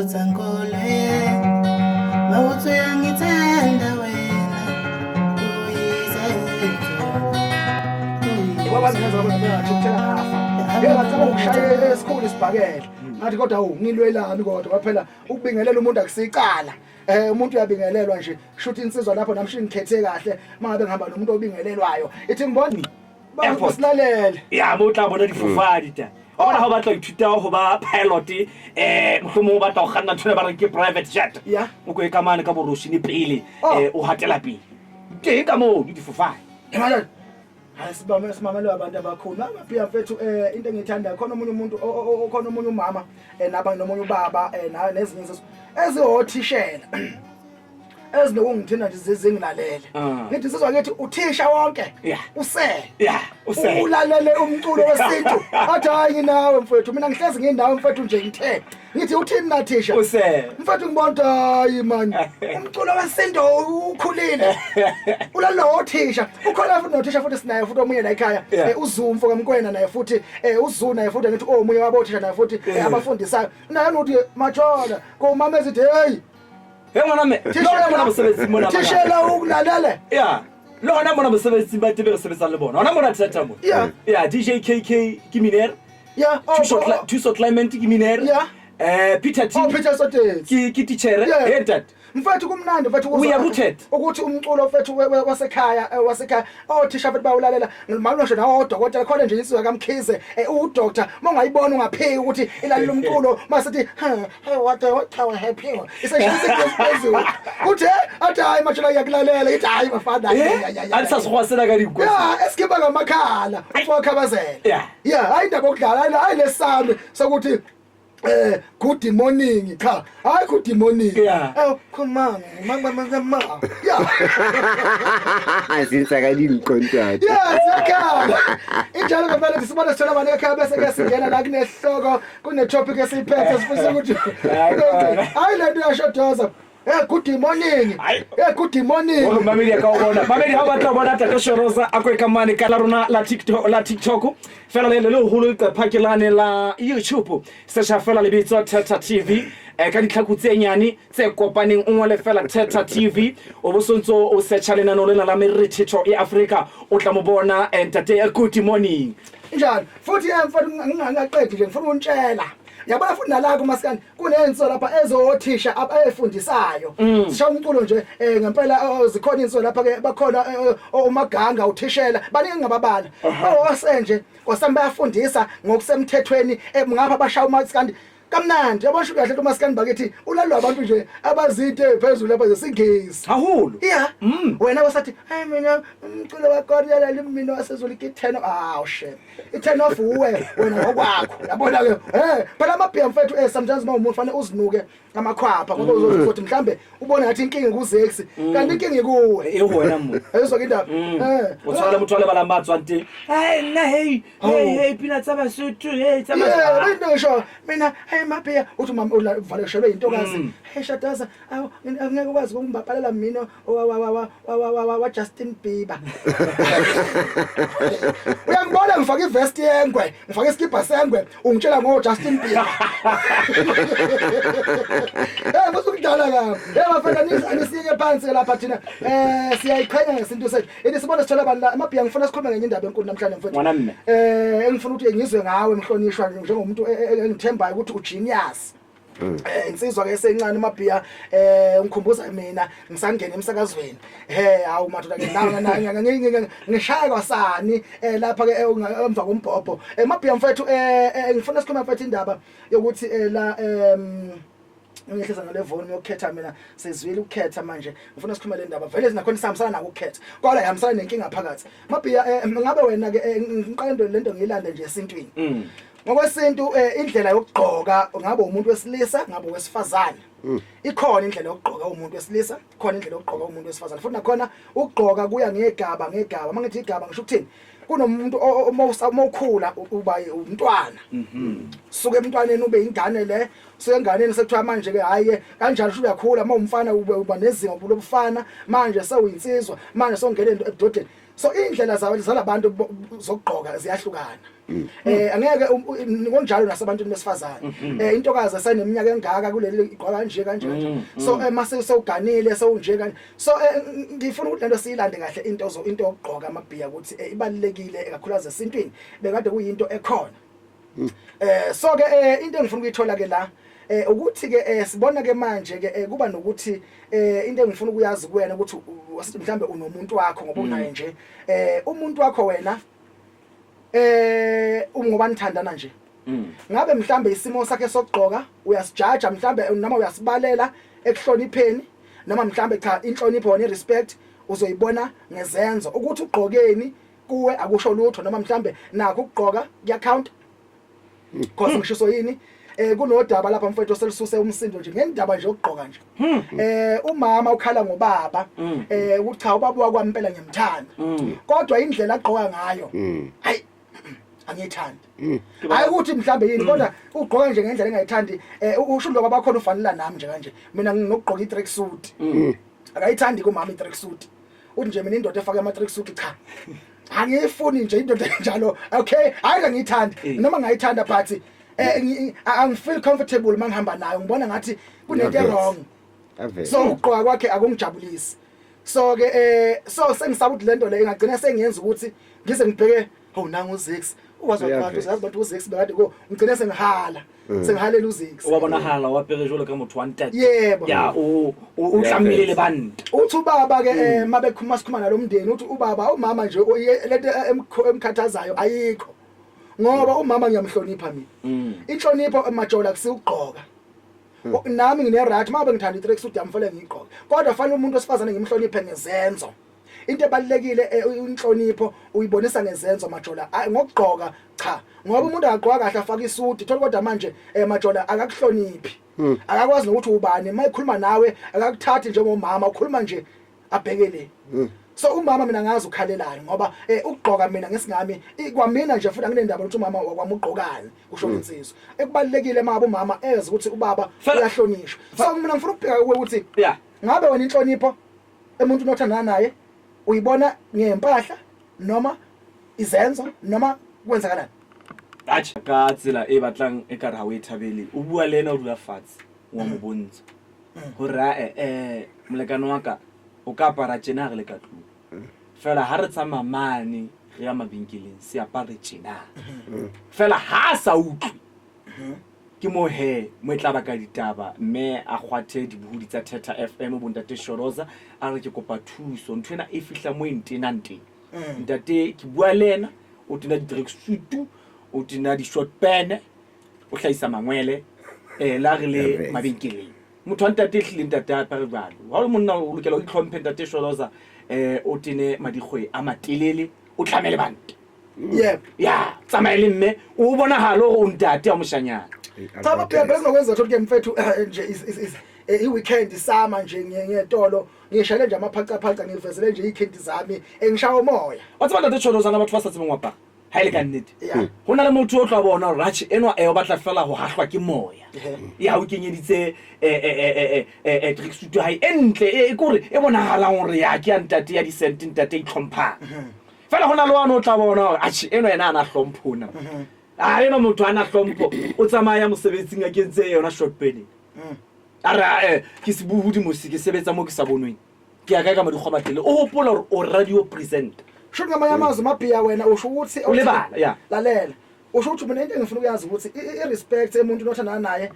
Uzankole mawuthu yangithanda wena Ngoba ngenza ukuthi ukuthela ngafa. Ngicela ukushaya esikhulu isibhakela. Ngathi kodwa ngilwelani kodwa phela ukubingelela umuntu akusicala. Umuntu uyabingelelwa nje. Shuthi insizwa lapho namshi ngikhethe kahle mangabe ngihamba nomuntu obingelelwayo. Ithi ngiboni ba silalele. Ya motla bona difofadi ta. Ona ha batla ithuta ho ba pilot mohlomong ba tla go kganna thole ba re ke private jet. Ya. O go e kamane ka boroshini pele o hatela pele. Teng ka mo di difofadi. Ngala hayi simamele abantu abakhulu maphiya mfethu into engithanda khona omunye umuntu khona omunye umama naba nomunye ubaba nezinye izinto ezihothishela ezinokungithina nje zizingilalele ngithi sizwa ngithi uthisha wonke use ulalele umculo wesintu athi hayi nginawe mfethu mina ngihlezi nginawe mfethu nje ngithe ngithi uthini na thisha mfethu ngibona hayi man umculo wesintu ukhulile ulalo thisha ukhona futhi nothisha futhi sinaye futhi omunye la ekhaya uzumfo kamkwena naye futhi uzu naye futhi ngithi omunye wabothisha naye futhi abafundisayo naye nothi majola ko mama ezithi hey ngwana me lona mosebetsi mona tishela ukulalela lona mona mosebetsi ba tebe re sebetsa le bona ona mona thata mo DJ KK ke minere two shot climate ke minere Peter T Peter Sotet ke teacher head mfethu kumnandi mfethu we are rooted ukuthi umculo mfethu wasekhaya othisha mfethu bawulalela ngimalo nje nawo odokotela khona nje insizwa kaMkhize udoctor mongayibona ungapheki ukuthi ilalela umculo masithi what how happy iseshisa phezulu uthi athi hayi mashela yakulalela ithi hayi bafana alisasikhwasela ka dikho eskiba ngamakhala ufokhabazela hayi indaba okudlala hayi lesami sokuthi good morning cha hayi good morning khuluma mama asinsakalini contract siyakhaya injalo ngempela sibona sithola abantu ekhaya bese kuyasingena la kunehloko kune topic esiphethe sifisa ukuthi hayi lento yashodoza good morning good morning mameli akaubona mameli ha batla bona tata Shoroza akwekamane kala rona la TikTok fela le holo ka phakelane la YouTube search fela le bitso Theta TV ka ditlhako tse nyane tse kopaneng o ngole fela Theta TV o bosontso o search le nano lena la meritho e Africa o tla mo bona entertain good morning njalo futhi mfana ngingaqedi nje ngifuna untshela yabona futhi nalako masikani kunenso lapha ezothisha abayifundisayo sisha umculo nje ngempela zikhona inso lapha ke bakhona omaganga uthishela baningi ngababala owasenje kwasamba bayafundisa ngokusemthethweni ngapha bashaya masikani kamnandi yabasho kahle umasikani bakithi ulalwa abantu nje abazide phezulu lapha zesingisi hahulu wena wasathi hayi mina umculo wakoriya mina wasezulu ki10 shit i10 off uwe wena ngokwakho yabona ke phela amabhiya mfethu sometimes umuntu fanele uzinuke amakhwapha ngoba uzothi futhi mhlambe ubone ngathi inkingi kuZex kanti inkingi kuwe wena muntu ezwa indaba uthwala balambatswa nti hayi na hey phina tsaba suthu hey tsaba ngisho mina maphiya uthi mama uvaleshelwe intokazi shadaza angeke ukwazi ukungibhalela mina wa Justin Bieber uyangibona ngifaka ivest yengwe ngifaka iskipa sengwe ungitshela ngo Justin Bieber ngosukudala ka bafana nisike phansi lapha thina siyayiqhenya ngesinto sethu sibona sithola abantu amabhiya ngifuna sikhuluma ngenye indaba enkulu namhlanje mfethu engifuna ukuthi ngizwe ngawe mhlonishwa njengomuntu engithembayo ukuthi genius insizwa ke esencane mabhiya ngikhumbuza mina ngisangena emsakazweni hawu madoda ngishaya kwasani lapha ke emva kombhobho mabhiya mfethu ngifuna sikhuluma mfethu indaba yokuthi la ngihleza ngale volume yokukhetha mina sezwile ukukhetha manje ngifuna sikhuluma le ndaba vele zinakhona isihambisana nako ukukhetha kodwa ihambisana nenkinga phakathi mabhiya ngabe wena ke ngiqale lento ngiyilanda nje esintwini ngokwesintu indlela yokugqoka ngabe umuntu wesilisa ngabe wesifazane ikhona indlela yokugqoka umuntu wesilisa khona indlela yokugqoka umuntu wesifazane futhi nakhona ukugqoka kuya ngegaba mangithi igaba ngisho ukuthini kunomuntu mawukhula uba umntwana suke emntwaneni ube ingane le suke enganeni sekuthiwa manje ke hayi kanjalo uyakhula mawumfana uba nezinga lobufana manje sewuyinsizwa manje songena ebudodeni so indlela zalabantu zokugqoka ziyahlukana angeke ngonjalo nasebantwini besifazane intokazi eseneminyaka engaka kuleli igqoka kanje kanje so mase sewuganile sewunje kanje so ngifuna ukuthi lento siyilande kahle into yokugqoka amabhiya ukuthi ibalekile ekakhulukazi esintwini bekade kuyinto ekhona so ke into engifuna ukuyithola ke la ukuthi ke sibona ke manje ke kuba nokuthi into engifuna ukuyazi kuwena ukuthi wasithi mhlambe unomuntu wakho ngoba unaye nje umuntu wakho wena ngoba nithandana nje ngabe mhlambe isimo sakhe sokugqoka uyasijaja mhlambe noma uyasibalela ekuhlonipheni noma mhlambe cha inhlonipho ne respect uzoyibona ngezenzo ukuthi ugqokeni kuwe akusho lutho noma mhlambe nakho ukugqoka kuya count because ngisho yini kunodaba lapha mfowethu selisuse umsindo nje ngendaba nje ukugqoka nje umama ukhala ngobaba ukuthi cha ubaba wakwampela ngiyamthanda kodwa indlela agqoka ngayo hayi angiyithandi hayi ukuthi mhlambe yini kodwa ugqoka nje ngendlela engayithandi usho lo kwabakhona ufanele nami nje kanje mina nginokugqoka i-track suit akayithandi kumama i-track suit uthi nje mina indoda efaka ama-track suit cha angiyifuni nje indoda njalo okay hayi ngiyithandi noma ngayithanda but I feel comfortable mangihamba nayo ngibona ngathi kunento wrong so ugqoka kwakhe akungijabulisi so ke so sengisaba ukuthi lento le ingagcina sengiyenza ukuthi ngize ngibheke nangu u6 uwazoqala uzazi abantu u6 bekade ko ngigcina sengihala sengihalela u6 wabona hala wapere jolo ka motho wa ntate yebo ya uhlamile bantu uthi ubaba ke mabekhuluma sikhuluma nalomndeni uthi ubaba umama nje lento emkhathazayo ayikho ngoba umama ngiyamhlonipha mina inhlonipho emajola kusiugqoka nami ngine right mabe ngithanda i-track suit yamfele ngiyigqoka kodwa fanele umuntu osifazane ngimhloniphe ngezenzo into ebalekile inhlonipho uyibonisa ngezenzo majola ngokugqoka cha ngoba umuntu agqoka kahle afaka isuti thola kodwa manje majola akakuhloniphi akakwazi nokuthi ubani mayikhuluma nawe akakuthathi njengomama ukhuluma nje abhekele so umama mina ngazi ukhalelayo ngoba ukugqoka mina ngesingami kwamina nje futhi anginendaba ukuthi umama wakwami ugqokani kusho insizwa ekubalekile manje umama eze ukuthi ubaba uyahlonishwa so mina ngifuna ukubheka ukuthi ngabe wena inhlonipho emuntu onothandana naye uyibona ngempahla noma izenzo noma kwenzakalani atjha ka tsela e batlang e ka ra o ethabele o bua lena o dula fatshe wa mo bontsha hora molekano wa ka o ka apara tjena re le ka tlung fela ha re tsama mane ya mabenkeleng se apare tjena fela ha sa utlwe ke mo mo tla ba ka ditaba mme a khwathe dibuhudi tsa Theta FM bontate Shoroza a re ke kopa thuso nthwena e fihla mo intenante ntate ke bua lena o tena di track suit o tena di short pen o hlaisa mangwele la re le mabenkeleng motho wa ntate hlile ntate a apare balo ha o monna o lokela o itlhomphe ntate Shoroza o tene madikgwe a matelele o tlamele bantu yep ya tsamaile mme o bona halo o ntate a moshanyana cha baphela ngokwenza ukuthi ke mfethu nje i-weekend sama nje ngiyetolo ngishayele nje amaphaca ngivezele nje ikhendi zami engishawa umoya wathi ntate Shoroza na batho ba sa tsebeng wapa ha ile ka nnete hona le motho o tla bona ratch enwa o batla fela ho hahlwa ke moya ya o kenyeditse trick suit hai entle e kore e bonahala hore ya ke ntate ya di cent ntate itlhompha fela hona le wana o tla bona atjhe enwa ena ana hlomphona ena motho ana hlompho o tsamaya mosebetsing a kentse yona short pen ara ke sebuhudi mo se ke sebetsa mo ke sa bonweng ke ya ka madikgomatele o hopola hore o radio present shunga mayamazi mabhiya wena usho ukuthi ulibala ya lalela usho ukuthi mina into engifuna ukuyazi ukuthi i-respect emuntu onothandana naye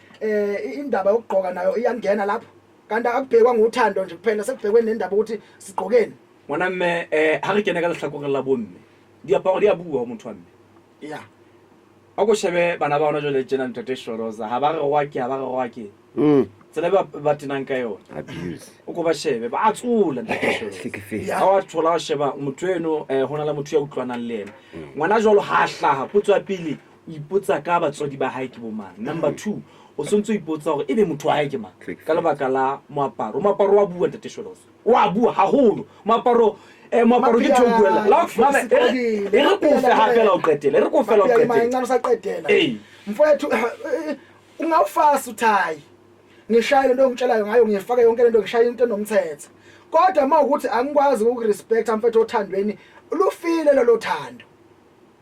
indaba yokugqoka nayo iyangena lapho kanti akubhekwa ngothando nje kuphela sekubhekwe nendaba ukuthi sigqokeni ngwana mme ha re kena ka lehlakore la bomme diaparo di a bua motho wa mme ya ako shebe bana ba ona jole tjena ntate Shoroza ha ba re wa ke tsela ba tenang ka yona abuse o ko ba shebe ba a tsula ntate Shoroza ha wa thola sheba motho eno hona la motho ya utlwanang le ena ngwana jolo ha hlaha potso ya pele o ipotsa ka batswadi ba hae ke bo mang number 2 o sontso ipotsa hore ebe motho wa hae ke mang ka lebaka la moaparo wa bua ntate Shoroza wa bua haholo moaparo ke tshogwela la mama re ko fe ha fela o qetela re ko fela o qetela mancane usaqedela mfowethu ungawufasa uthayi ngishaya lento ngitshelayo ngayo ngifake yonke lento ngishaya into enomthetho kodwa mawukuthi angikwazi ukurespecta mfethu othandweni lufile lo thando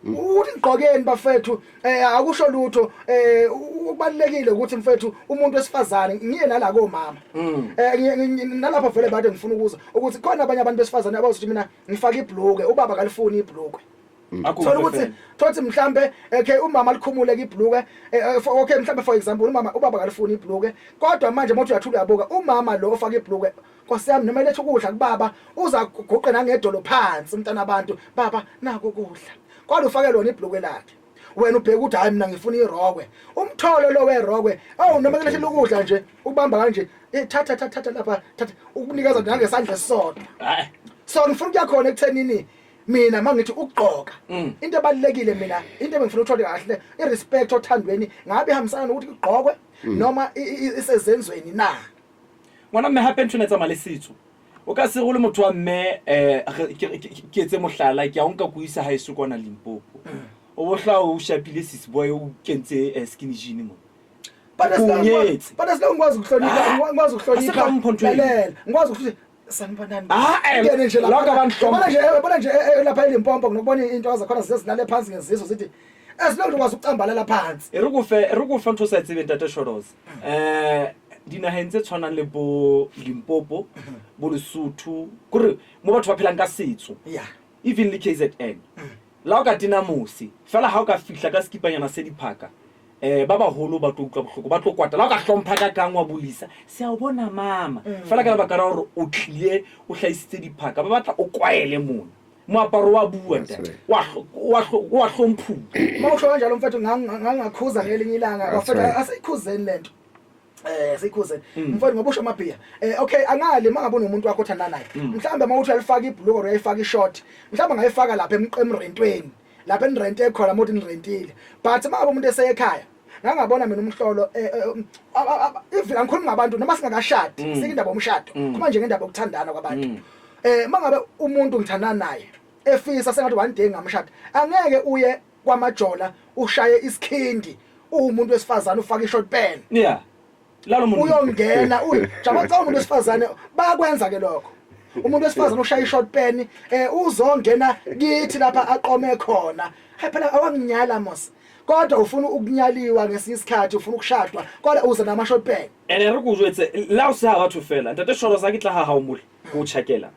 uthi ngqokeni bafethu akusho lutho ukubalekile ukuthi mfethu umuntu wesifazane ngiye nala komama nalapha vele bade ngifuna ukuza ukuthi khona abanye abantu besifazane abazothi mina ngifaka ibhluke ubaba kalifuni ibhluke thola ukuthi thothi mhlambe okay umama alikhumuleke ibhluke okay mhlambe for example ubaba kalifuni ibhluke kodwa manje manje uyathula uyabuka umama lo ofaka ibhluke kwasiyami noma lethe ukudla kubaba uza kuguqe nangedolo phansi umntana abantu baba nako ukudla kodwa ufake lona ibhluke lakhe wena ubheka ukuthi hayi mina ngifuna irokwe umtholo lo werokwe noma kulehle ukudla nje ubamba kanje thatha lapha thatha ukunikeza nangesandla esisodwa so ngifuna ukuyakhona ekuthenini mina mangithi ukugqoka into ebalekile mina into engifuna uthole kahle irespect othandweni ngabe ihambisana nokuthi ugqokwe noma isezenzweni na ngwana mme happen to netsa malesitso o ka se go le motho wa mme ke etse mohlala ke a nka go isa high school kona Limpopo o bohla o shapile sisiboy o kentse skinny jean mo but as ngikwazi ukuhlonipha ngikwazi ukuhlonipha ngikwazi ukuthi sanibonani ngene nje lapha bona nje lapha eLimpopo nokubona into zakhona sezinale phansi ngezizo zithi esilonto kwazi ukucambalela phansi erukufa ntho sa tsebe Ntate Shoroza dinaheng tse tshwanang le bo Limpopo bo Lesotho kore mo batho ba phelang ka setso even le KZN la o ka tina mosi fela ha o ka fihla ka skipanyana se diphaka ba baholo ba tlo utlwa bohloko ba tlo kwata la o ka hlompha ka kang wa bolisa se a o bona mama fela ka lebaka la hore o tlile o hlaisitse diphaka ba batla o kwaele mona moaparo wa bua ntate wa hlomphuka ma o hloka njalo mfethu ngangakhuza ngelinye ilanga bafethu asikhuzeni lento sikhuze mfowethu ngobusho amabhiya okay angali mangabona umuntu wakho othanda naye mhlambe mawuthi alifaka ibhluko or ayifaka ishort mhlambe ngayifaka lapha emrentweni lapha enrente ekhona mothi nirentile but mangaba umuntu esekhaya ngangabona mina umhlolo if angikhulumi ngabantu noma singakashadi sikindaba umshado kuma nje ngendaba yokuthandana kwabantu mangabe umuntu ngithanda naye efisa sengathi one day ngamshada angeke uye kwamajola ushaye isikhindi umuntu wesifazana ufaka ishort pen lalo muntu uyongena jabaca umuntu wesifazane bayakwenza ke lokho umuntu wesifazane ushaya ishort pen uzongena kithi lapha aqome khona phela awanginyala mos kodwa ufuna ukunyaliwa ngesinye isikhathi ufuna ukushadwa kodwa uza nama short pen ene re go jwetse la o se ha batho fela Ntate Shoroza ke tla ha o mole go tshakela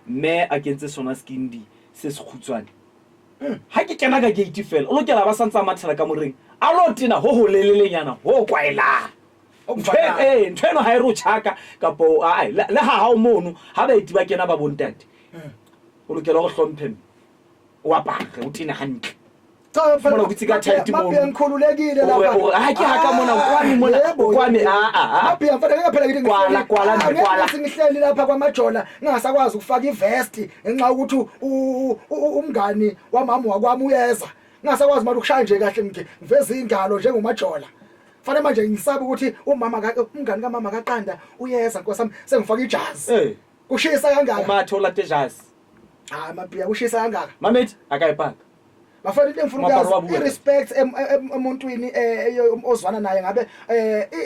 me a kentse sona skindi se se khutswane ha ke kena ka gate fela o lokela ba santsa mathela ka moreng a lo tina ho lelelenyana ho kwaela ntweno ha ero tshaka kapo le ha o mono ha ba itiba kena ba bontante o lokela go hlomphe o apare o tina hantle cha phela ukitsika tight mo ngikhululekile lapha ha ke ha ka mona kwani mabhiya mfana phela ngithi kwala ngihleli lapha kwamajola ngingasakwazi ukufaka ivest ngenxa ukuthi umngani wamama wakwami uyeza ngingasakwazi manje ukushaya nje kahle ngiveza ingalo njengomajola fana manje ngisaba ukuthi umngani kamama kaQanda uyeza nkosami sengifaka ijazi kushisa kangaka umathola tejazi mabhiya kushisa kangaka mamethi akayipaka bafanele ngifuna ukwazi irespect emuntwini ozwana naye ngabe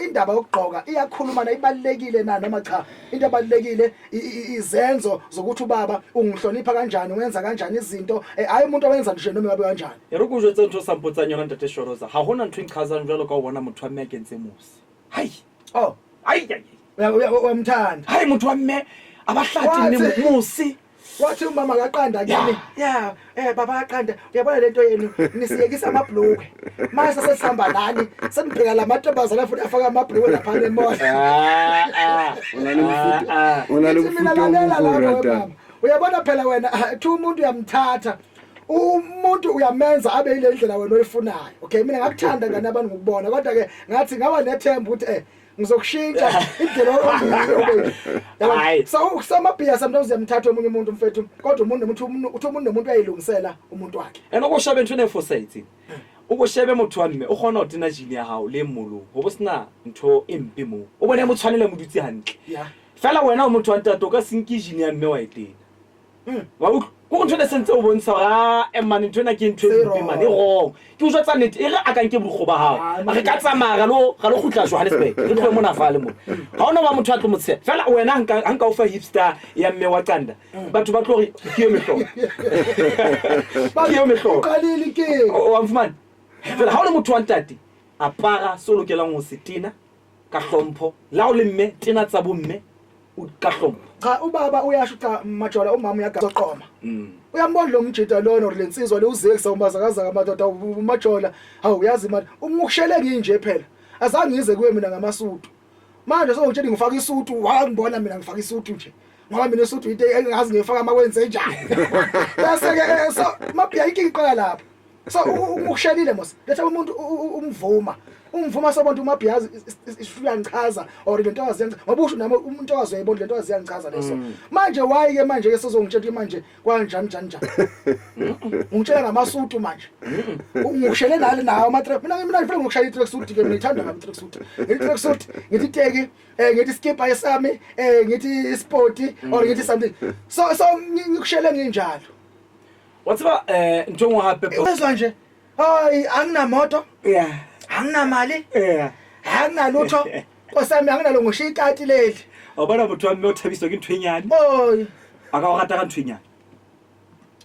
indaba yokugqoka iyakhuluma na ibalekile na noma cha into ebalekile izenzo zokuthi ubaba ungihlonipha kanjani wenza kanjani izinto hayi umuntu owenza nje noma ngabe kanjani erukuzwe tsentho sampotsa nyona Ntate Shoroza ha hona ntwe ikhazana jalo ka ubona motho wa mme kentse musi hayi uyamthanda hayi motho wa mme abahlati ne musi wathi umama kaQanda kimi baba kaQanda uyabona lento yenu nisiyekisa amabhluke mase sesihamba nani senibheka lamantombazana futhi afaka amabhluke lapha emoya uyabona phela wena thi umuntu uyamthatha umuntu uyamenza abe ile ndlela wena oyifunayo okay mina ngakuthanda ngani abantu ngikubona kodwa ke ngathi ngaba nethemba ukuthi ngizokushintsha indlela hayi so samabhiya sometimes uyamthatha omunye umuntu mfethu kodwa umuntu nomuntu ayilungisela umuntu wakhe enokushabe ntwe ne-foresight ukushebe motho wa mme o kgona ho tina jini ya hao le mmolo ho bo sena ntho empe mo o bone mo tshwanele mo dutse hantle fela wena o motho wa ntate o ka senke jini ya mme wa etena wa go ntse sentse o bontsha a mane ntwena ke ntwe mane go ke o jwetsa nnete e re a ka nke bogo ba hao re ka tsamaya ga lo khutla Johannesburg re tlo mona fale mo ga ona ba motho a tlo motse fela wena hanka o fa hipster ya mme wa Canda batho ba tlo re ke yo mehlo ke yo mehlo qalile ke wa mfumana fela ha o le motho wa ntate apara solo ke lang ho setina ka hlompho la o le mme tena tsa bo mme o ka hlompho cha ubaba uyashuka majola umama uyagazoqoma uyambona lo mjita lona lensizwa le uzekisa umbazakaza kamadoda umajola hawu uyazi manje umukushele nginje phela azange ngize kuwe mina ngamasudu manje sokutshela ngifaka isudu wangibona mina ngifaka isudu nje ngoba mina isudu into engazi ngifaka makwenze njani bese ke so maphi ayinkinqala lapha so umukushelile mos letha umuntu umvuma sobonto umabhiyazi isiyangichaza or lento azenza ngoba usho nami umuntu owazayibona lento aziyangichaza leso manje wayike manje ke sizongitshela manje kwanjani ungitshela ngamasudu manje ungushele nalo nawo amatrek mina ngifuna ngokushaya itrek suit ke mina ngithanda ngamatrek suit itrek suit ngithi teki ngithi skip ayesami ngithi sport or ngithi something so ngikushele nginjalo whatever njongo hape uzwa nje hayi anginamoto yeah anginamali anginalutho kosami anginalo ngoshiya ikati leli obana motho wa mme o thabiswa ke ntwenyane oy aka o rata ka ntwenyane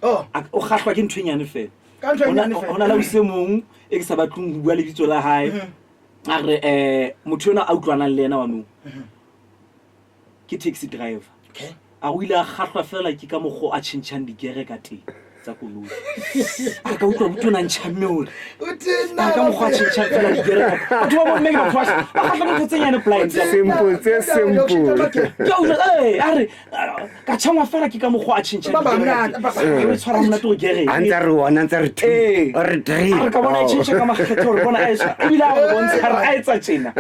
o kgahlwa ke ntwenyane fela ka ntwenyane fela ona la usemong e ke sa batlung go bua le bitso la hae a re motho yona a utlwanang le yena wa mo ke taxi driver okay a o ile a kgahlwa fela ke ka mogo a tshintshang digere ka teng tsa koloi a ka utlwa botona ntšhamme ore uthina ka mogo a tshintshang fela digere batho ba bomme ke batho ba kgahlwa ntho tse nyane blind Simple, tse simple. ke o a re ka tshangwa fela ke ka mogo a tshintshang digere tshwara mona to gere Anta re one, anta re two, or three. a re ka bona e tshintshang ka makgetho gore bona a etsa ebile a re bontsha re a etsa tjena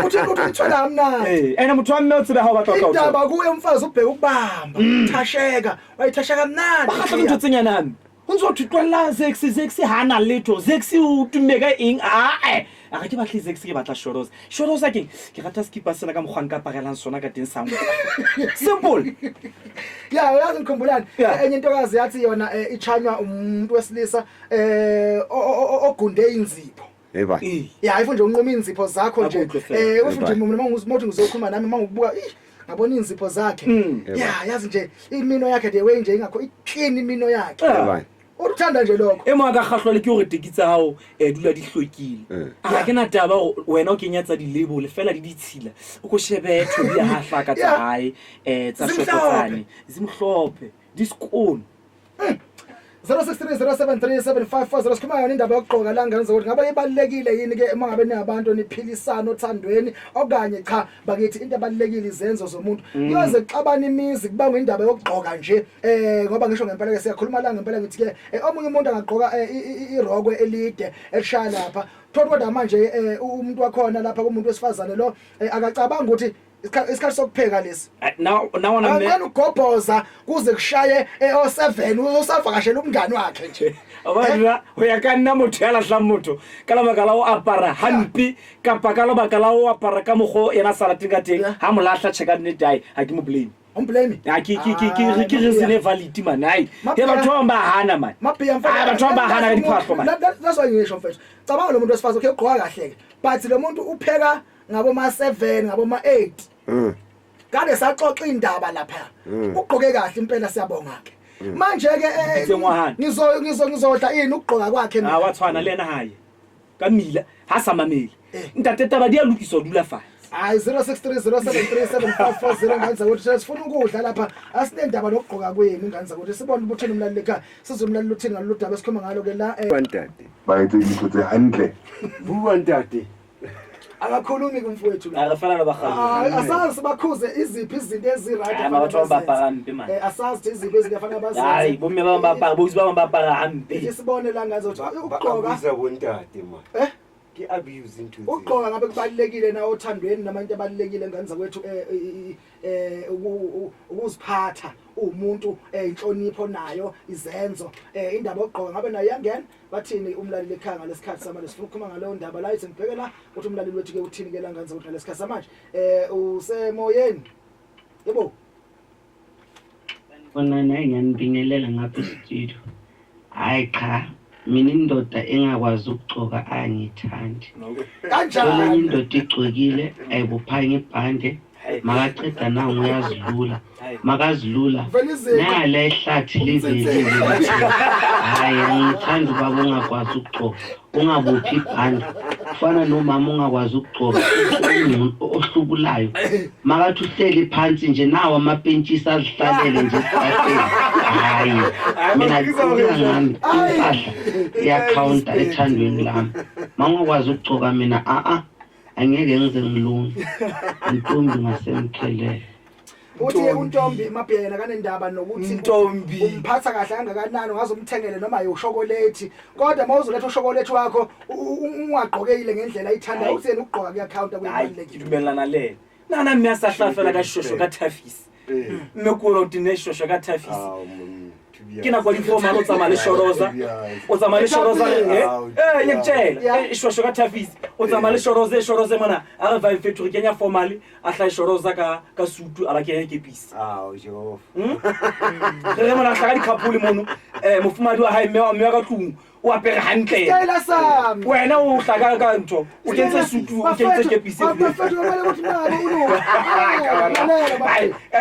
uthi tshola amna ene motho wa mme o tsebe ha o batla ka o indaba kuye umfazi ubheka ukubamba thasheka wayithasheka mnandi bakgatla ntho tse nyanane o ntse o thutwalla sexy hana letho sexy o tumeka eng a ga ke batle sexy ke batla shorosa ke rata skipa sena ka mogwang ka parelang sona ka teng sang simple ya uyazi ngikhumbulani enye intokazi yathi yona ichanywa umuntu wesilisa ogunde inzipho Eba. ya ifunje unqoma inzipho zakho nje ufunje mina mangumothi ngizokhuluma nami mangibuka ngabona inzipho zakhe ya yazi nje imino yakhe the way nje ingakho iclean imino yakhe Eba. uthanda nje lokho e mo ka kgahlwa le ke hore tikitsa hao dula di hlwekile a ke na taba wena o kenya tsa di label fela di ditshila o ko shebe thobi ha hlaka tsa hae tsa shokotsane zimhlophe diskon 0630737540 sikhuluma yona indaba yokugqoka la ngenza ukuthi ngabe ibalekile yini ke mangabe nabantu niphilisana othandweni okanye cha bakithi into ebalekile izenzo zomuntu iyoze xabana imizi kubanga indaba yokugqoka nje ngoba ngisho ngempela ke siyakhuluma la ngempela ngithi ke omunye umuntu angagqoka irokwe elide elishaya lapha thothi kodwa manje umuntu wakhona lapha kumuntu wesifazane lo akacabanga ukuthi isikhathi sokupheka lesi nawona ngani ugobhoza kuze kushaye o7 usavakashela umngani wakhe nje abadira ho ya ka nna motho ya lahla motho ka la makala o apara hampi ka pakala bakala o apara ka mogo yena salating ka teng ha molahla cheka nnete ai ha ke mo blame blame ya ke reason valid man ai ke batho ba hana man maphiya mfana batho ba hana ka diphahlo man that's why ngisho mfethu cabanga lo muntu wesifazane okay ugqoka kahle but lo muntu upheka ngabo ma 7 ngabo ma 8 kade saxoxa indaba lapha ugqoke kahle impela siyabonga ke manje ke ngizodla ini ukugqoka kwakhe mina wathwana lena haye kamila ha samameli ntate taba dia lokiswa dula fa hayi 0630737540 nganza ukuthi sifuna ukudla lapha asinendaba nokugqoka kwenu nganza ukuthi sibone ubutheni umlaleli ekhaya sizomlaleli uthini ngaludaba esikhuluma ngalo ke la Bantate. Bayithe ngithe handle. Bantate. akakhulumi kumfowethu la akafana nabahali asazi sibakhuze iziphi izinto eziright abatho bapara mpe man asazi izinto ezingafana bazi hayi bomme ba bapara bozi ba bapara hampe sibone la ngazo ukuthi ugqoka Biza bontate man. Ke abuse into. ugqoka ngabe kubalekile na othandweni nabantu abalekile nganza kwethu ukuziphatha umuntu inhlonipho nayo izenzo indaba yokugqoka ngabe nayo yangena bathini umlaleli ekhaya ngalesikhathi samanje sifuna ukukhuluma ngaleyo ndaba la ithi ngibheke la ukuthi umlaleli wethu ke uthini ke la nganza ukuthi ngalesikhathi samanje usemoyeni yebo Khona naye ngiyanibingelela ngapha e-studio. Hayi cha, mina indoda engakwazi ukugcoka angithandi. Kanjani indoda igcokile ayibuphanga ibhande makaqeda nawo uyazilula. Makazilula nala ehlathi livelile. Hayi angithandi baba ongakwazi ukugcoka. Ungabuphi ibhande. Kufana nomama ongakwazi ukugcoka ohlubulayo. Makathi uhleli phansi nje nawo amapentshisi azihlalele nje esitrateni. Hayi mina ngicabanga impahla iyakhawunta ethandweni lami. Mangakwazi ukugcoka mina angeke ngize ngilunge. Intombi ngasemkhelele. Uthi untombi mabhena kanendaba nokuthi Intombi umphatha kahle kangakanani ungazomthengele noma yoshokolate kodwa mawuzoletha ushokolate wakho ungaqhokekile ngendlela ayithanda uthi yena ukugqoka kuyakhawunta kuyibalekile kumelana le nana miyasahlafela kashosho kaThafisi mekuro dineshosho kaThafisi kina kwa diforma lo tsamaya le shoroza o tsamaya le shoroza ngitshela ishosho kaThafisi o tsamaya le shoroze mona a re vibe factory kenya formally a hla shoroza ka sutu ala kenya ke pisi jo re mona hla ka dikhapuli mono mofumadi wa hae mme ka tlung o apere hantle Stella Sam wena o hla ka ntho o kentse sutu o kentse ke pisi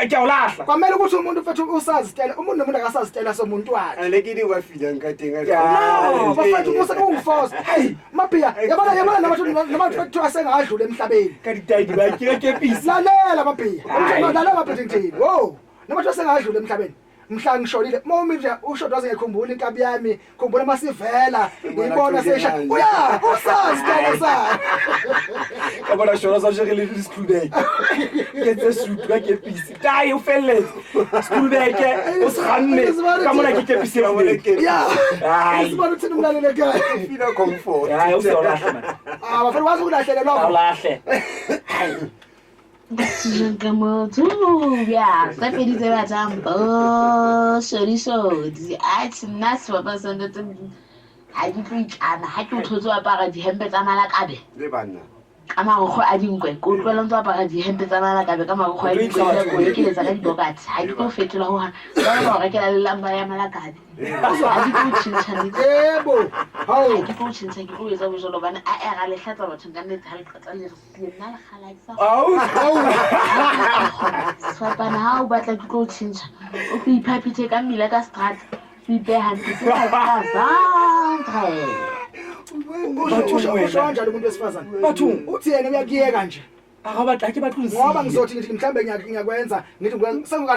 ke o lahla kwamele ukuthi umuntu mfethu usazi Stella umuntu nomuntu akasazi Stella somuntu wakhe alekini wafila nkatenga no bafethu musa kungiforce hey mabhiya yabona namathu asengadlula emhlabeni ka ditayidi ba ke pisi lalela mabhiya lalela mabhiya ngithini wo namathu asengadlula emhlabeni mhla ngishonile momini ushodo azengekhumbula inkabi yami khumbula masivela ngibona sesha uya usazi Stella sa kabona shora sa jere le schoolbag ke sutu ka ke pisi tayi o felletse schoolbag o sganne ka mona ke pisi ya isibona uthini umlalele ekhaya feel comfort hayi usawulahla bafana wazi ukulahlele lokho awulahle Ya, sa peditse ba jambo, shodi. Ai tsina se ba sanda tse ha di tlitlana ha ke o thotse wa para di hempe tsa malakabe. le bana Ka magokgo a dinkwe, ko tlwela ntse wa para di hempe tsa malakabe ka magokgo a dinkwe go ke letsa ka dibokati. Ha ke go fetola ho ha. Ba re ke la le lamba ya malakabe. Ha di go tshintshana. yebo Ha ke go tshintshana ke go etsa bojolo bana a era le hlatsa batho ka nnete ha le qatsa le re nna le khala sa. Swapana ha o batla ke go tshintshana. O go iphapithe ka mmila ka strata. Ibeha ntse ka zandre. usho kanjani umuntu wesifazane bathu uthi yena uyakiyeka nje akabatla ke bathunzi ngoba ngizothi ngithi mhlambe ngiyakwenza ngithi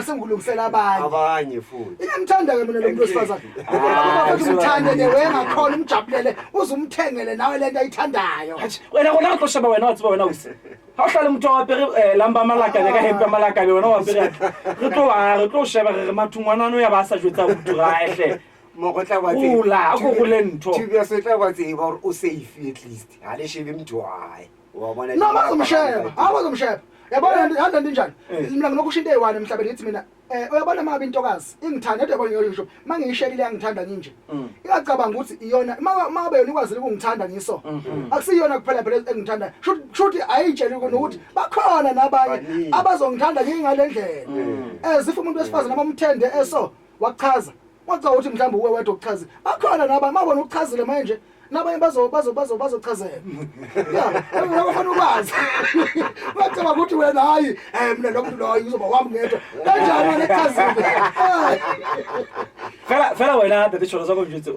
sengulungisela abanye futhi iyamthanda ke mina lo muntu wesifazane ukuthi umthande newengakhona umjabulele uzumthengele nawe lento ayithandayo wena kona go shaba wena watsiba wena usi ha o hlale motho wa apere lamba malaka ka hempe malaka wena wa apere re tlo sheba re mathungwana no ya ba sa jwetsa butura ehle mo go tla ba ula go go le ntho tibia se tla ba tseba gore o safe at least ha le shebe mntu hayi wa bona no bazomsheba yabona handa ndinjani mina nginokusho into eyiwani emhlabeni ngithi mina uyabona mabe intokazi ingithanda into yabona ngisho mangiyishekile yangithanda nginje ingacabanga ukuthi iyona mabe yona ikwazi ukungithanda ngiso akusiyona kuphela phela engithanda shuthi ayitshela ukuthi bakhona nabanye abazongithanda ngingale ndlela zifa umuntu wesifazana abamthende eso wachaza wacha uthi mhlawumbe uwe wedwa ukuchaza bakhona nabanye mabona ukuchazile manje nabanye bazochazela ya ngiyafuna ukwazi wacaba ukuthi wena hayi mina lo muntu lo uzoba wami ngedwa kanjani wena echazile fela wena bebe tsholo zako njutse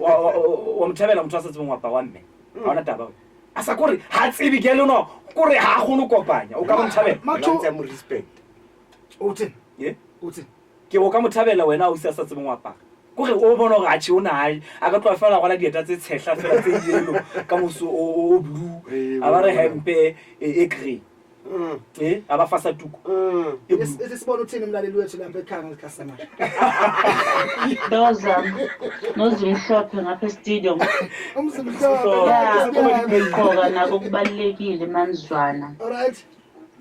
wa mthabela motho a setse ngwapa wa mme a ona taba asa kore ha tsibi ke le no kore ha go no kopanya o ka mthabela matho mo respect uthi uthi ke o ka mthabela wena o se sa tsebe ngwapa kore o bona ga tshi ona hae a ka tloa fela gola dieta tse tshehla fela tse yelo ka moso o blue a ba re hempe e grey aba fasa tuku sibona uthini umlaleli wethu lapha ekhaya ngecustomer nozimhlophe ngapha e-studio umzimhlophe ukugqoka nako kubalulekile manzwana alright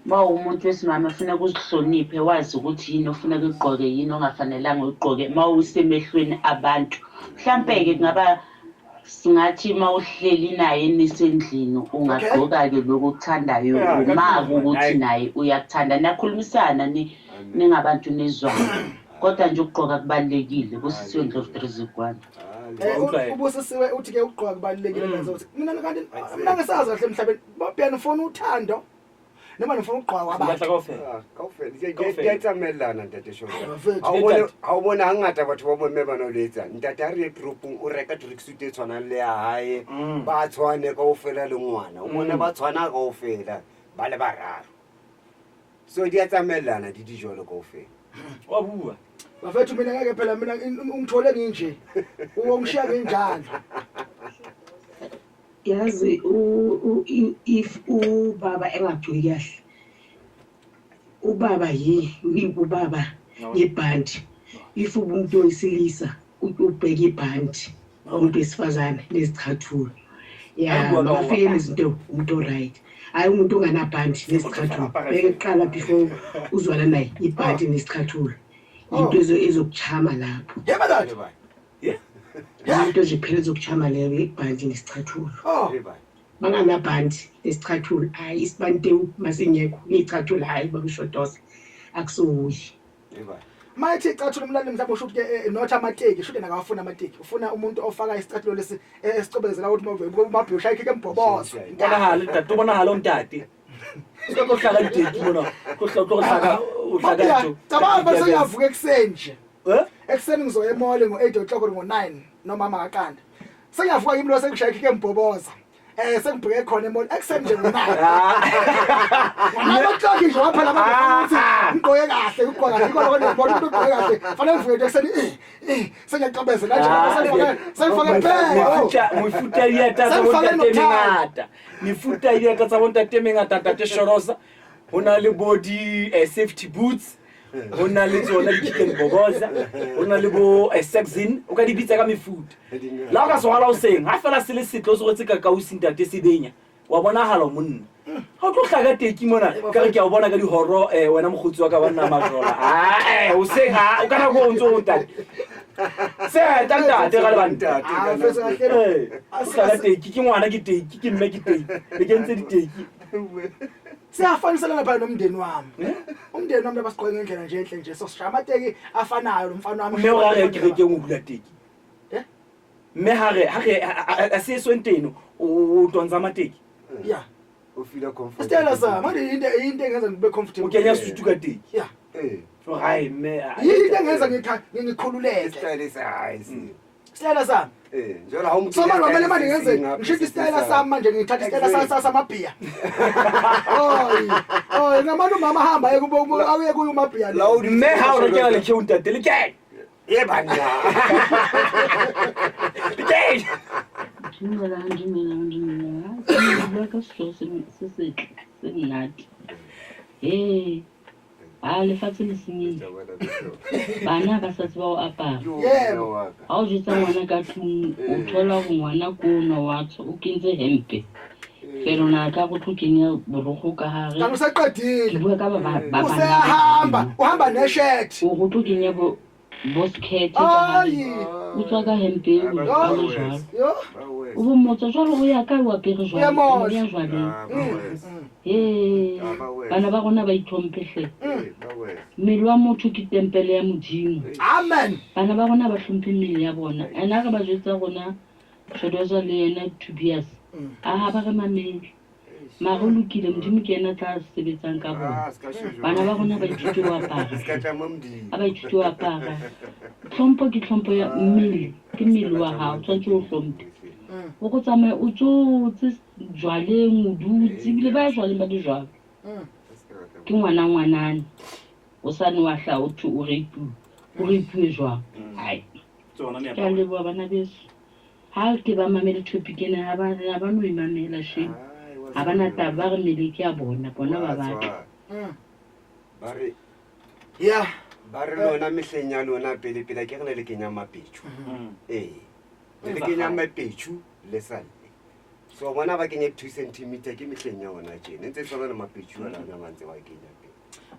umuntu wesimama ufuna ukuzihloniphe wazi ukuthi yini ofuna ukugqoke yini ongafanelanga ugqoke mawusemehlweni abantu mhlambe-ke kungaba singathi mawuhleli naye nisendlini ungagqoka-ke lokhu okuthandayo umaka ukuthi naye uyakuthanda nakhulumisana ningabantu nezwana kodwa nje ukugqoka kubalekile kusisiwe Ndlovu Drizigwana. Ubusisiwe uthi ke ukugqoka kubalekile lenza ukuthi mina kanti mina ngisazi kahle emhlabeni baphela ufuna uthando noma nifuna ukugqoka kwabantu. Kaofela ngiyatsamelana ntate Shona. Awubona hangata batho ba bomme ba no letsa ntate re group o reka tracksuit e tshwanang le ya hae ba tshwane kaofela le ngwana o bona ba tshwana kaofela ba le bararo so di atsamelana di dijolo kaofela wa bua bafethu mina ngeke phela mina ungithole nginje ungishiya nginjalo yazi if ubaba engagcoki kahle ubaba ubaba yebhandi if umuntu oyisilisa ubheka ibhandi umuntu wesifazane nezicathulo mafike nezinto umuntu right hayi umuntu onganabhandi nezicathulo beke qala before uzwana naye ibhandi nezicathulo into ezokuchama lapho yeba that into eziphela zokuchama leyo ibhandi nesicathulo manganabhandi nesicathulo hayi isibante masingekho icathulo hayi babishodosa akusuyi mayithi icathulo umlandi mhlawumbe usho ukuthi not amateki shuthi nakafuna amateki ufuna umuntu ofaka isicathulo lesi esicobezela ukuthi mabhe ushayike kembhobozo ubona hala umtati sokuhlala ideki bona kuhlaka uhlaka cabanga bese uyavuka ekseni nje ekseni ngizoya emall ngo8 o'clock ngo9 noma makaqanda sengiyavuka imlo sekushayike kembhoboza sengibheke khona emall ekseni nje ngo9 ngamaxoki nje waphela abantu ngigqoke kahle ugqoka kahle kodwa nebona umuntu ugqoke kahle fanele ngivuke ekseni sengiyaqabezela nje sengifaka phela mufuta yeta tsa mefuta yeta tsa bonta temengata tate Shoroza hona le body safety boots hona le tsona chicken boboza hona le bo sexin o ka di bitsa ka mefuta la ka sohala o seng ha fela se le setlo se go tseka ka o sintate Sebenya wa bona hala monna ha o tlo hlaga teki mona ka re ke a bona ka di horo wena mogotsi wa ka bana majola o seng o kana go ntso o ntata se tanta te ga le banta hlaga teki ke ngwana ke teki ke mme ke teki le ke ntse di teki siyafaniselana phela nomndeni wami umndeni wami labasiqoke ngendlela nje enhle nje sosishaya amateki afanayo lo mfana wami mme o ga re ke ke ngula teki mme hare asiso enteno o tonza amateki yeah o feel comfortable Stella sa manje into engenza ngibe comfortable ukenya sutu ka teki yeah so hayi mme into engenza ngikhululeke style sayisi Stella sa njola hawumthi so manje manje ngenze ngishiya Stella sami manje ngithatha Stella samabhiya oy ngamanje umama hamba awuye kuyo umabhiya lo mme ha o rekela le counter delicate yebana delicate Ndimela ka selo se senate lefatshe le senyile bana ba sa tseba o apara ha o jetsa ngwana ka tlung o thola go ngwana ko no watso o kentse hempe pero na ka go tlokenya borogo ka hare kana usaqedile ke bua ka ba usehamba uhamba neshirt o go tlokenya bo skirt ka hare o tswa ka hempe o jalo o bo motso jalo go ya ka wa pere jalo ya jwale bana ba gona ba itlhomphehle mmele wa motho ke tempele ya modimo amen bana ba gona ba hlomphe mmele ya bona ena ga ba jetsa gona Shodoza le yena Tobias a ba re mamele ma go lokile modimo ke ena tla sebetsang ka bona bana ba gona ba ithuti wa apara ba ithuti wa apara tlhompho ke tlhompho ya mmele ke mmele wa hao tshwantse o tlhomphe o go tsamaya o tsotse jwaleng o dutse bile ba jwaleng ba di jwalo ke ngwanane o sane wa hla o thu o reipu jwang hai ke le bua bana beso ha ke ba mamele topic ena ha ba no imamela she ha bana taba re mele ke a bona ba batla bare yeah bare lona mehlenya lona pele ke re le kenya mapetšu le kenya mapetšu le sale so bona ba kenya 2 cm ke mehlenya ona tjena ntse tsona le mapetšu ala na mantse ba kenya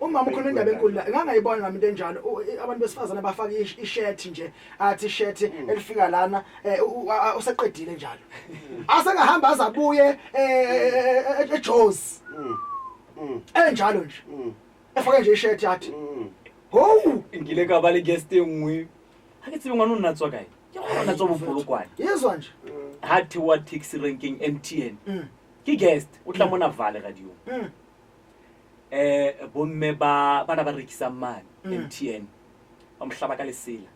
umama ukhona indaba enkulu la ngangayibona nami into enjalo abantu besifazana bafaka i-shirt nje athi shirt elifika lana useqedile njalo asengahamba azabuye eJoes enjalo nje efake nje i-shirt yathi ngile ka ba le guest e nngwe ha ke tsebe ngwana o nna tswa kae ke gona tswa bopolokwane yezwa nje ha thiwa taxi ranking MTN ke guest o tla mona vale radio bomme ba bana ba rekisa mane MTN ba mohlaba ka lesela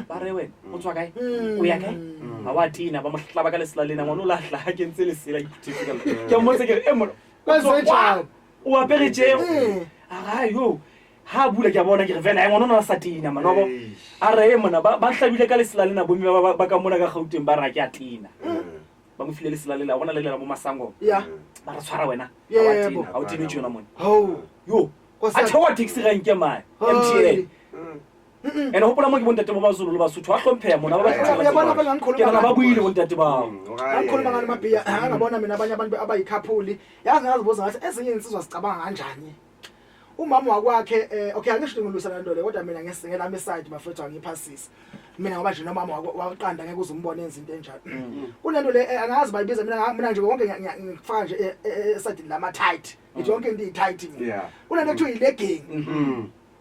ba re wena o tswa kae o ya kae ba wa tina ba mohlaba ka lesela lena ngwana o lahla ha ke ntse lesela iphuthifika ke mmotse ke e mo o apere jeo aga yo ha bula ke bona ke re vela ngwana o sa tina manobo a re mona ba hlabile ka lesela lena bomme ba ka mona ka Gauteng ba ra ke a tina ba mo file lesela lela bona lela mo masango ya ba re tshwara wena yebo a o tine tjona mona yo Kosa- a thewa taxi rank ke mane MTN ene hopola mo ke bontate ba bazulu le basotho a hlompheha mona ba Ya bona ba ngikhuluma ke na ba buile bontate ba angikhuluma ngani mabhiya angabona mina abanye abantu abayikhaphuli yazi ngazibuza ngathi ezinye insizwa sicabanga kanjani umama wakwakhe okay angisho ngilwisana lento le kodwa mina ngesingela side bafethu angiphasisa mina ngoba nje nomama waqanda ngeke uzumbone enza into enjalo kunento le angazi bayibiza mina nje konke ngifaka nje eside lama tight ngithi yonke into tight mina kunento ekuthiwa legging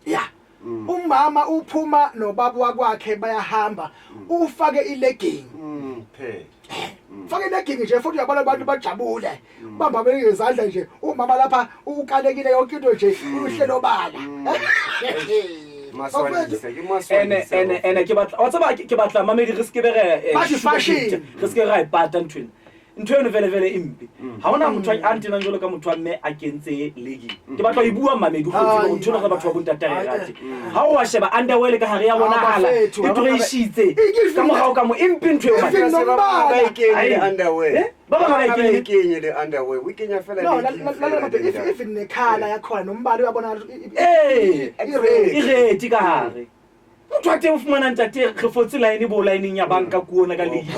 yeah umama uphuma nobaba wakwakhe bayahamba ufake ilegging fake ilegging nje futhi uyabona abantu bajabule bamba bezandla nje umama lapha ukalekile yonke into nje uhlelo bala ene ke batla wa tsaba ke batla mamedi re ske bere fashion re ske ra ipata ntwena ntwe eno vele impi ha ona motho a ntina jolo ka motho a mme a kentse legi ke batla e bua mamedi go tsela ntho le ga batho ba bontata re rate ha o wa sheba underwear ka hare ya bona hala e tlo ishitse ka mogao ka mo impi ntwe o ba ikenya underwear ba ba ikenya le underwear we kenya fela no la if ne khala yakhona nombali uyabona ireti ka hare motho a teng o fumana ntate re fotse line bo line ya banka kuona ka legi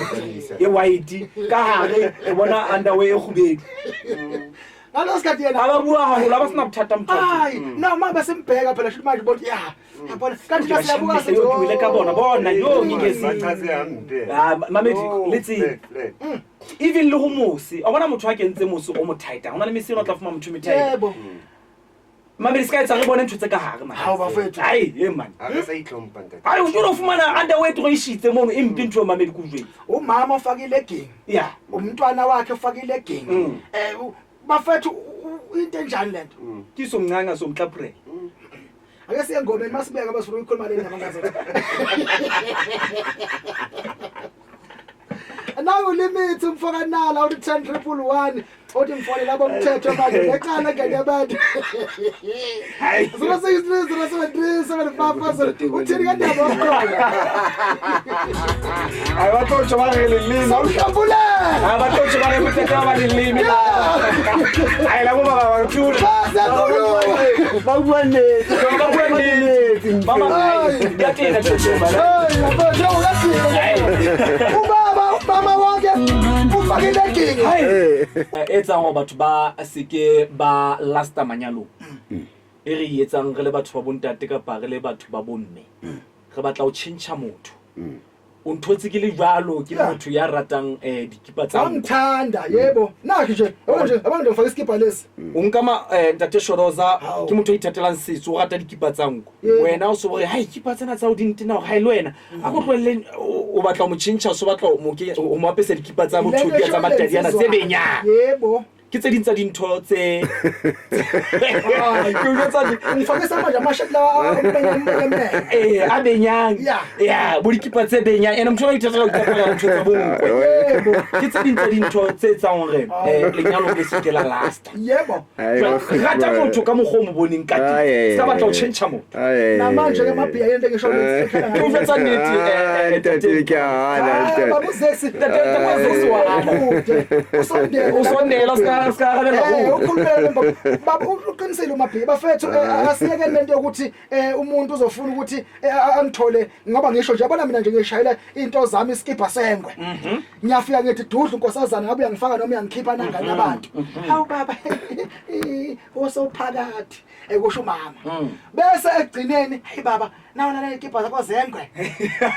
e white ka hare e bona underwear e khubedi ngalo sikhathi yena aba bua ha hola ba sena bothata hayi no mama sembheka phela shithi manje bonke ya yabona kanti la siyabuka senze ka bona yo ngingezi bachaze hambe mamedi letsi even le ho mosi a bona motho a kentse mosi o mo tight ha ona le mesino tla fuma motho tight yebo mamedi ska etsa re bone ntho tse ka hare man ha ba fethu ai man aka sa itlhompha ntate ai o tlo fumana underwear tlo ishitse mono impi ntho mamedi ku jwe umama ufake ilegging yeah umntwana wakhe ufake ilegging bafethu into enjani lento kiso mncanga so mhlaphre ake siye ngomeni masibeka basifuna ukukhuluma leni nabangazathi nawo limit umfoka nala uthi 1011 othi mfole labo mthetho manje ngeqala ngene abantu hayi uthini kanti yabo ai batho ba re lelimi awuhlambule batho ba re mthetho ba lelimi ai la baba ba tshula ba buane mama ya tena tshotho mama wake ufake ilegging etsang go batho ba seke ba lasta manyalo e re etsang re le batho ba bontate ka pa re le batho ba bonne re batla o tšhentšha motho o nthotse ke le jalo ke motho ya ratang dikipa tsa ngithanda yebo nakho nje abantu ngifaka iskipa lesi o nka ntate Shoroza ke motho a ithatelang setso o rata dikipa tsa nko wena o se bore ha ikipa tsena tsa o dintena o ga ile wena a go tlwelele o batla mo tšhentšha so batla o mo apesa dikipa tsa motho ya tsa matadiana tse benya yebo ke tse dintsa dintho tse ke o tsa ngifake sama jamashat la a benyang ya bo dikipa tse benyang ene motho o ithatela go kapela ntho tsa bonkwe yebo ke tse dintsa dintho tse tsang gore lenyalo le se ke la last yebo rata motho ka mogho mo boneng ka tse sa batla o tšhentšha motho na manje ke mabhiya yente ke shona ke o fetsa nnete tate ke ala babu sexy tate ba sexy wa usondela ska ukhulumela baba uqinisele umabhiya bafethu asiyeke lento yokuthi umuntu uzofuna ukuthi angithole ngoba ngisho nje yabona mina nje ngishayela into zami iskipa sengwe ngiyafika ngithi dudlu nkosazana ngabe uyangifaka noma uyangikhipha nangani abantu hawu baba wosophakathi ekusho umama bese egcineni hey baba nawo nale ikipa zakho zengwe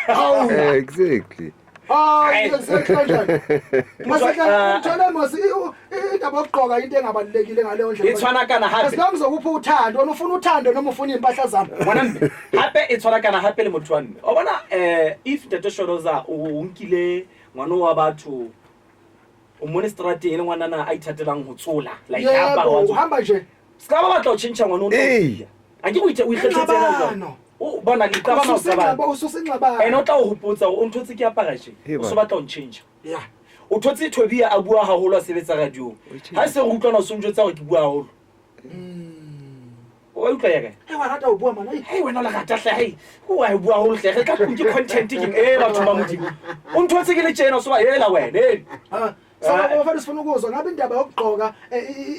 hawu exactly hayi ngisekanjani masithola mosi indaba yokugqoka into engabalekile ngaleyo ndlela itshwana kana hape asikangizokupha uthando wena ufuna uthando noma ufuna impahla zami ngwana hape itshwana kana hape le motho wa mme o bona if Ntate Shoroza o nkile ngwana wa batho o mone strateng le ngwana na a ithatelang ho tsola like hapa wa tsola hamba nje ska ba batla o change ngwana o ntse a ke go ikgethetse no o bona le taba no tsaba o susenxabana ene o tla o hopotsa o nthotse ke apara je o so batla o change ya o thotse Thobia a bua haholo a sebetsa radio ha se re utlwana o sonjotsa go ke bua haholo o utlwa ya kae wa rata o bua mana wena la rata hle o wa bua haholo hle ka ke content ke batho ba modimo o nthotse ke le tjena o so ba yela wena so ofana sifuna ukuzwa ngabe indaba yokugqoka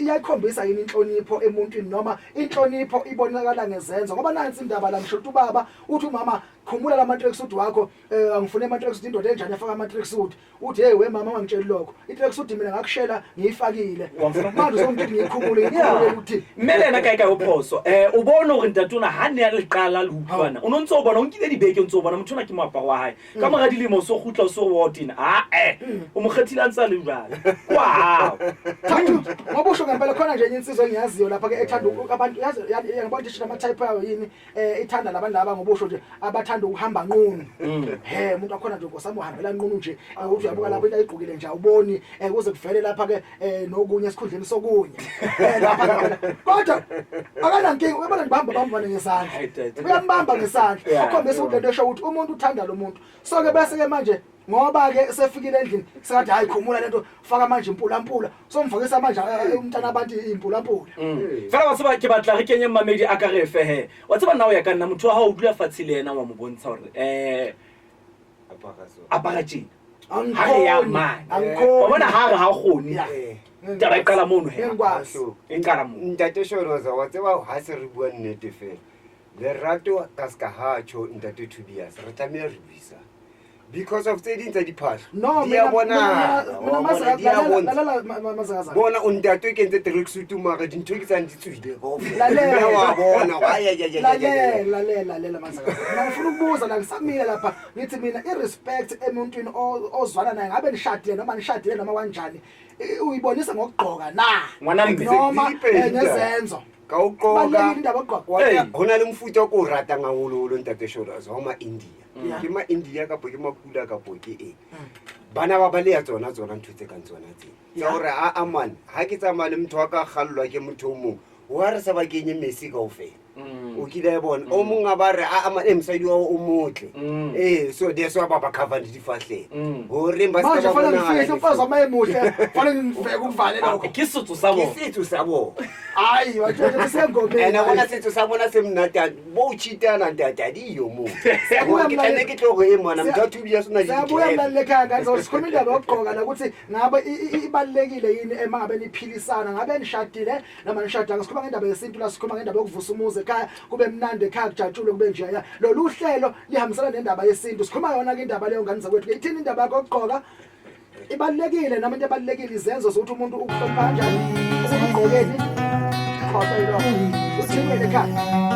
iyakhombisa yini inhlonipho emuntwini noma inhlonipho ibonakala ngezenzo ngoba nansi indaba la ngisho ubaba uthi umama khumula la tracksuit wakho angifune ama tracksuit indoda enjani afaka ama tracksuit uthi hey we mama ungangitsheli lokho i tracksuit mina ngakushela ngiyifakile manje uzongithi ngiyikhumule uthi melena kae ka ophoso ubona hore ntatona ha ne ya leqala le utlwana o nontse o bona o nkile dibeke o ntse o bona motho na ke moaparo wa hae ka mora dilemo so gutla so wotina o mo kgethile a ntsa le jwala wow thathu ngobusho ngempela khona nje insizwe engiyaziyo lapha ke ethanda abantu yazi ngibona ukuthi ama type yayo yini ithanda labantu laba ngobusho nje abathanda ukuhamba nqunu umuntu akhona nje ngosami uhambela nqunu nje uthi uyabuka lapho into ayigqokile nje awuboni kuze kuvele lapha ke nokunye esikhundleni sokunye lapha kodwa akanankinga uyabona ngibamba bambane ngesandla uyambamba ngesandla akhombisa ukuthi lento esho ukuthi umuntu uthanda lo muntu so ke bese ke manje ngoba ke sefikile endlini sekathi hayi khumula lento faka manje impula so mfakisa manje umntana abantu impula fela wa tseba ke batla re kenye mmamedi a ka re fe wa tseba nna o ya ka nna motho wa ha o dula fatshe le yena wa mo bontsha hore apara tjena ha ya man o bona ha re ha khoni taba iqala mono he iqala mono Ntate Shoroza wa tseba ha se re bua nnete fela lerato ka ska ha cho Ntate Tobias re tlamehile re buisa because of tse ding tsa diphahlo dia bona bona o ntate ke ntse tracksuit mara dintho ke tsang di tswile go mme wa bona lalela masaka ngifuna ukubuza la ngisamile lapha ngithi mina irespect emuntwini ozwana naye ngabe nishadile noma nishadile noma kanjani uyibonisa ngokugqoka na noma nezenzo ka uqoka hona le mfuta o ko rata ngaholo Ntate Shoroza wa ma India ke ma India ka ke makula ka ke bana ba bale ya tsona ntho tse ka tsona tse ya hore a man ha ke tsamaya le motho wa ka gallwa ke motho o mong wa re sa ba kenye Messi ka ofela o kile bona o mong a ba re a ama emsadi wa o motle so there's wa baba cover di fahle hore ba se ba bona manje mfaza amayemuhle fanele ngiveke ukuvale lokho ke setso sabo hayi wathi sengomeni ena bona setso sa bona se mnata bo uchitana ntatadi yo mo sabuya mhlane ke hloko emona mthathu biya sona di sabuya mlaleka ngazo sikhuluma indaba yokugqoka la ukuthi ngabe ibalekile yini emangabe niphilisana ngabe nishadile noma nishadanga sikhuluma ngendaba yesintu la sikhuluma ngendaba yokuvusa umuzi ekhaya kube mnandi ekhaya kujatshule kube nje lolu hlelo lihambisana nendaba yesintu sikhuluma yona ke indaba leyo ngani zakwethu ithini indaba yokugqoka ibalekile noma into ebalekile izenzo zokuthi umuntu ukuhlonipha kanjani ukugqokeni khona lo uthini ekhaya